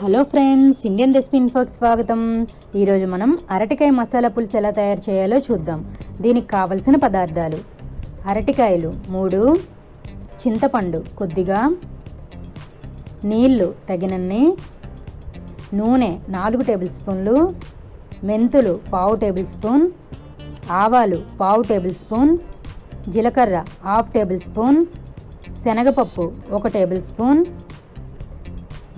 Hello friends, Indian recipe ఇన్ఫోకి స్వాగతం. ఈరోజు మనం అరటికాయ మసాలా పులుసు ఎలా తయారు చేయాలో చూద్దాం. దీనికి కావలసిన పదార్థాలు: అరటికాయలు 3, చింతపండు కొద్దిగా, నీళ్లు తగినన్ని, నూనె 4 టేబుల్ స్పూన్లు, మెంతులు 1/2 టేబుల్ స్పూన్, ఆవాలు 1/2 టేబుల్ స్పూన్, జీలకర్ర 1/2 టేబుల్ స్పూన్, శనగపప్పు 1 టేబుల్ స్పూన్,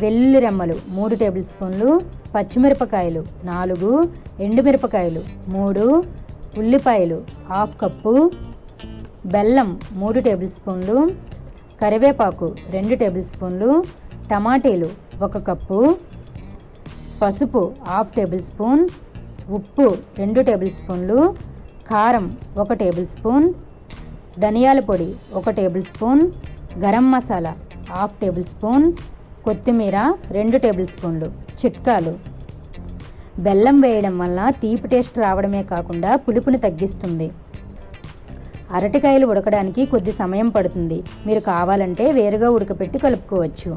వెల్లుల్లి రెమ్మలు 3 టేబుల్ స్పూన్లు, పచ్చిమిరపకాయలు 4, ఎండుమిరపకాయలు 3, ఉల్లిపాయలు 1/2 కప్పు, బెల్లం 3 టేబుల్ స్పూన్లు, కరివేపాకు 2 టేబుల్ స్పూన్లు, టమాటీలు 1 కప్పు, పసుపు 1/2 టేబుల్ స్పూన్, ఉప్పు 2 టేబుల్ స్పూన్లు, కారం 1 టేబుల్ స్పూన్, ధనియాల పొడి 1 table spoon, garam masala 1/2 table spoon, కొత్తిమీర 2 టేబుల్ స్పూన్లు. చిట్కాలు: బెల్లం వేయడం వల్ల తీపి టేస్ట్ రావడమే కాకుండా పులుపుని తగ్గిస్తుంది. అరటికాయలు ఉడకడానికి కొద్ది సమయం పడుతుంది. మీరు కావాలంటే వేరుగా ఉడకపెట్టి కలుపుకోవచ్చు.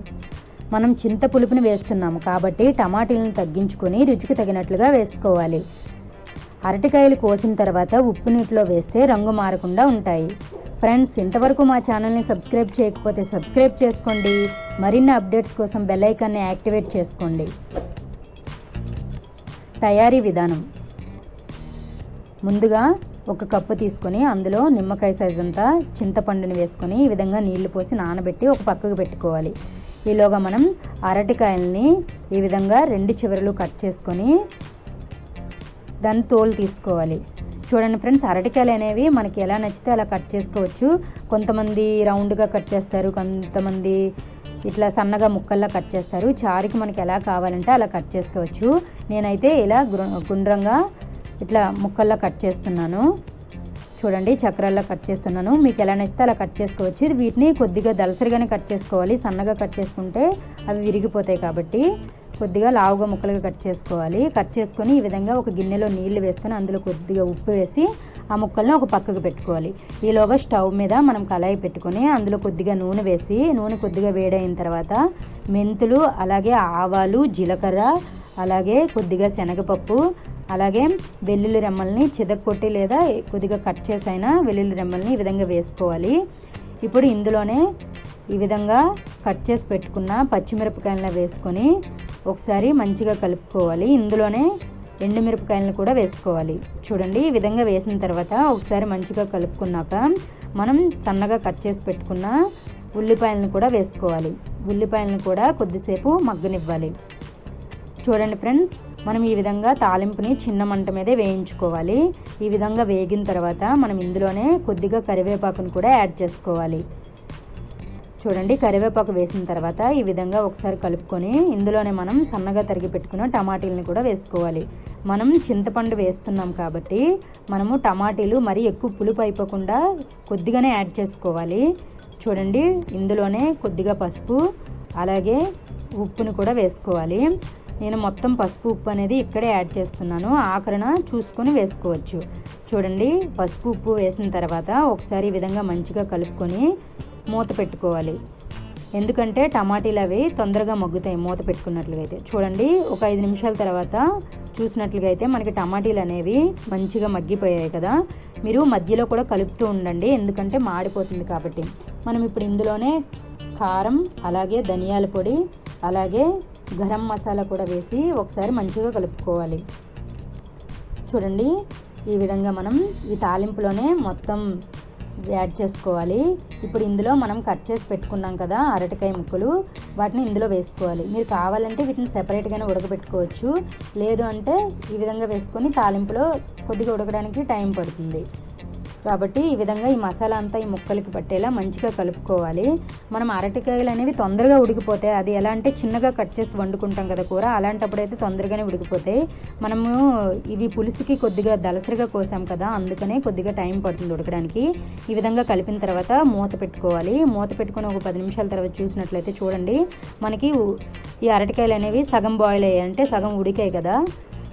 మనం చింత పులుపుని వేస్తున్నాము కాబట్టి టమాటీలను తగ్గించుకొని రుచికి తగినట్లుగా వేసుకోవాలి. అరటికాయలు కోసిన తర్వాత ఉప్పు నీటిలో వేస్తే రంగు మారకుండా ఉంటాయి. ఫ్రెండ్స్, ఇంతవరకు మా ఛానల్ని సబ్స్క్రైబ్ చేయకపోతే సబ్స్క్రైబ్ చేసుకోండి. మరిన్ని అప్డేట్స్ కోసం బెల్ ఐకాన్ని యాక్టివేట్ చేసుకోండి. తయారీ విధానం: ముందుగా 1 కప్పు తీసుకొని అందులో నిమ్మకాయ సైజ్ అంతా చింతపండుని వేసుకొని ఈ విధంగా నీళ్లు పోసి నానబెట్టి ఒక పక్కకు పెట్టుకోవాలి. ఈలోగా మనం అరటికాయల్ని ఈ విధంగా 2 చివరలు కట్ చేసుకొని దాన్ని తోలు తీసుకోవాలి. చూడండి ఫ్రెండ్స్, అరటికాయలు అనేవి మనకి ఎలా నచ్చితే అలా కట్ చేసుకోవచ్చు. కొంతమంది రౌండ్గా కట్ చేస్తారు, కొంతమంది ఇట్లా సన్నగా ముక్కల్లా కట్ చేస్తారు. చారుకి మనకి ఎలా కావాలంటే అలా కట్ చేసుకోవచ్చు. నేనైతే ఇలా గుండ్రంగా ఇట్లా ముక్కల్లా కట్ చేస్తున్నాను. చూడండి, చక్రాల్లో కట్ చేస్తున్నాను. మీకు ఎలా నచ్చితే అలా కట్ చేసుకోవచ్చు. వీటిని కొద్దిగా దలసరిగానే కట్ చేసుకోవాలి. సన్నగా కట్ చేసుకుంటే అవి విరిగిపోతాయి కాబట్టి కొద్దిగా లావుగా ముక్కలుగా కట్ చేసుకోవాలి. కట్ చేసుకొని ఈ విధంగా ఒక గిన్నెలో నీళ్లు వేసుకొని అందులో కొద్దిగా ఉప్పు వేసి ఆ ముక్కల్ని ఒక పక్కకు పెట్టుకోవాలి. ఈలోగా స్టవ్ మీద మనం కళాయి పెట్టుకొని అందులో కొద్దిగా నూనె వేసి నూనె కొద్దిగా వేడైన తర్వాత మెంతులు, అలాగే ఆవాలు, జీలకర్ర, అలాగే కొద్దిగా శనగపప్పు, అలాగే వెల్లుల్లి రెమ్మల్ని చితక్కొట్టి లేదా కొద్దిగా కట్ చేసైనా వెల్లుల్లి రెమ్మల్ని ఈ విధంగా వేసుకోవాలి. ఇప్పుడు ఇందులోనే ఈ విధంగా కట్ చేసి పెట్టుకున్న పచ్చిమిరపకాయలను వేసుకొని ఒకసారి మంచిగా కలుపుకోవాలి. ఇందులోనే ఎండుమిరపకాయలను కూడా వేసుకోవాలి. చూడండి, ఈ విధంగా వేసిన తర్వాత ఒకసారి మంచిగా కలుపుకున్నాక మనం సన్నగా కట్ చేసి పెట్టుకున్న ఉల్లిపాయలను కూడా వేసుకోవాలి. ఉల్లిపాయలను కూడా కొద్దిసేపు మగ్గనివ్వాలి. చూడండి ఫ్రెండ్స్, మనం ఈ విధంగా తాలింపుని చిన్న మంట మీదే వేయించుకోవాలి. ఈ విధంగా వేగిన తర్వాత మనం ఇందులోనే కొద్దిగా కరివేపాకును కూడా యాడ్ చేసుకోవాలి. చూడండి, కరివేపాకు వేసిన తర్వాత ఈ విధంగా ఒకసారి కలుపుకొని ఇందులోనే మనం సన్నగా తరిగి పెట్టుకున్న టమాటీలను కూడా వేసుకోవాలి. మనం చింతపండు వేస్తున్నాం కాబట్టి మనము టమాటీలు మరీ ఎక్కువ పులుపు అయిపోకుండా కొద్దిగానే యాడ్ చేసుకోవాలి. చూడండి, ఇందులోనే కొద్దిగా పసుపు అలాగే ఉప్పును కూడా వేసుకోవాలి. నేను మొత్తం పసుపు ఉప్పు అనేది ఇక్కడే యాడ్ చేస్తున్నాను. ఆఖరణ చూసుకొని వేసుకోవచ్చు. చూడండి, పసుపు ఉప్పు వేసిన తర్వాత ఒకసారి ఈ విధంగా మంచిగా కలుపుకొని మూత పెట్టుకోవాలి. ఎందుకంటే టమాటీలు అవి తొందరగా మగ్గుతాయి మూత పెట్టుకున్నట్లుగా అయితే. చూడండి, ఒక 5 నిమిషాల తర్వాత చూసినట్లుగా అయితే మనకి టమాటీలు అనేవి మంచిగా మగ్గిపోయాయి కదా. మీరు మధ్యలో కూడా కలుపుతూ ఉండండి, ఎందుకంటే మాడిపోతుంది కాబట్టి. మనం ఇప్పుడు ఇందులోనే కారం, అలాగే ధనియాల పొడి, అలాగే గరం మసాలా కూడా వేసి ఒకసారి మంచిగా కలుపుకోవాలి. చూడండి, ఈ విధంగా మనం ఈ తాలింపులోనే మొత్తం యాడ్ చేసుకోవాలి. ఇప్పుడు ఇందులో మనం కట్ చేసి పెట్టుకున్నాం కదా అరటికాయ ముక్కలు, వాటిని ఇందులో వేసుకోవాలి. మీరు కావాలంటే వీటిని సెపరేట్గానే ఉడకబెట్టుకోవచ్చు, లేదు అంటే ఈ విధంగా వేసుకొని తాలింపులో కొద్దిగా ఉడకడానికి టైం పడుతుంది. కాబట్టి ఈ విధంగా ఈ మసాలా అంతా ఈ ముక్కలకి పట్టేలా మంచిగా కలుపుకోవాలి. మనం అరటికాయలు అనేవి తొందరగా ఉడికిపోతాయి. అది ఎలా అంటే చిన్నగా కట్ చేసి వండుకుంటాం కదా కూర, అలాంటప్పుడైతే తొందరగానే ఉడికిపోతాయి. మనము ఇవి పులుసుకి కొద్దిగా దలసరిగా కోసాం కదా, అందుకనే కొద్దిగా టైం పడుతుంది ఉడకడానికి. ఈ విధంగా కలిపిన తర్వాత మూత పెట్టుకోవాలి. మూత పెట్టుకొని ఒక 10 నిమిషాల తర్వాత చూసినట్లయితే చూడండి, మనకి ఈ అరటికాయలు అనేవి సగం బాయిల్ అయ్యాయి, అంటే సగం ఉడికాయి కదా.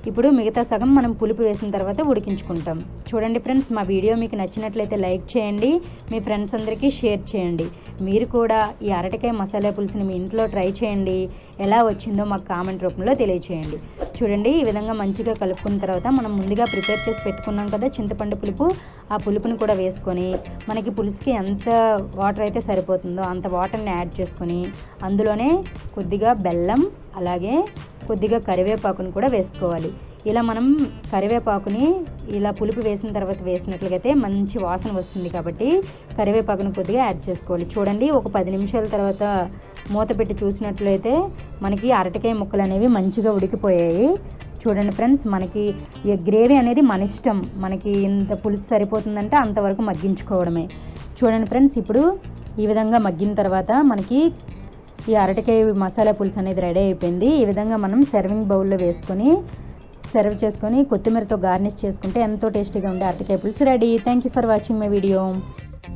ఇప్పుడు మిగతా సగం మనం పులుపు వేసిన తర్వాత ఉడికించుకుంటాం. చూడండి ఫ్రెండ్స్, మా వీడియో మీకు నచ్చినట్లయితే లైక్ చేయండి, మీ ఫ్రెండ్స్ అందరికీ షేర్ చేయండి. మీరు కూడా ఈ అరటికాయ మసాలా పులుసుని మీ ఇంట్లో ట్రై చేయండి. ఎలా వచ్చిందో మాకు కామెంట్ రూపంలో తెలియచేయండి. చూడండి, ఈ విధంగా మంచిగా కలుపుకున్న తర్వాత మనం ముందుగా ప్రిపేర్ చేసి పెట్టుకున్నాం కదా చింతపండు పులుపు, ఆ పులుపుని కూడా వేసుకొని మనకి పులుసుకి ఎంత వాటర్ అయితే సరిపోతుందో అంత వాటర్ని యాడ్ చేసుకొని అందులోనే కొద్దిగా బెల్లం అలాగే కొద్దిగా కరివేపాకుని కూడా వేసుకోవాలి. ఇలా మనం కరివేపాకుని ఇలా పులుపు వేసిన తర్వాత వేసినట్లయితే మంచి వాసన వస్తుంది కాబట్టి కరివేపాకుని కొద్దిగా యాడ్ చేసుకోవాలి. చూడండి, ఒక 10 నిమిషాల తర్వాత మూత పెట్టి చూసినట్లయితే మనకి అరటికాయ ముక్కలు అనేవి మంచిగా ఉడికిపోయాయి. చూడండి ఫ్రెండ్స్, మనకి ఈ గ్రేవీ అనేది మన ఇష్టం, మనకి ఇంత పులుసు సరిపోతుందంటే అంతవరకు మగ్గించుకోవడమే. చూడండి ఫ్రెండ్స్, ఇప్పుడు ఈ విధంగా మగ్గిన తర్వాత మనకి ఈ అరటికాయ మసాలా పులుసు అనేది రెడీ అయిపోయింది. ఈ విధంగా మనం సర్వింగ్ బౌల్లో వేసుకొని సర్వ్ చేసుకొని కొత్తిమీరతో గార్నిష్ చేసుకుంటే ఎంతో టేస్టీగా ఉండే అరటికాయ పులుసు ready. Thank you for watching my video.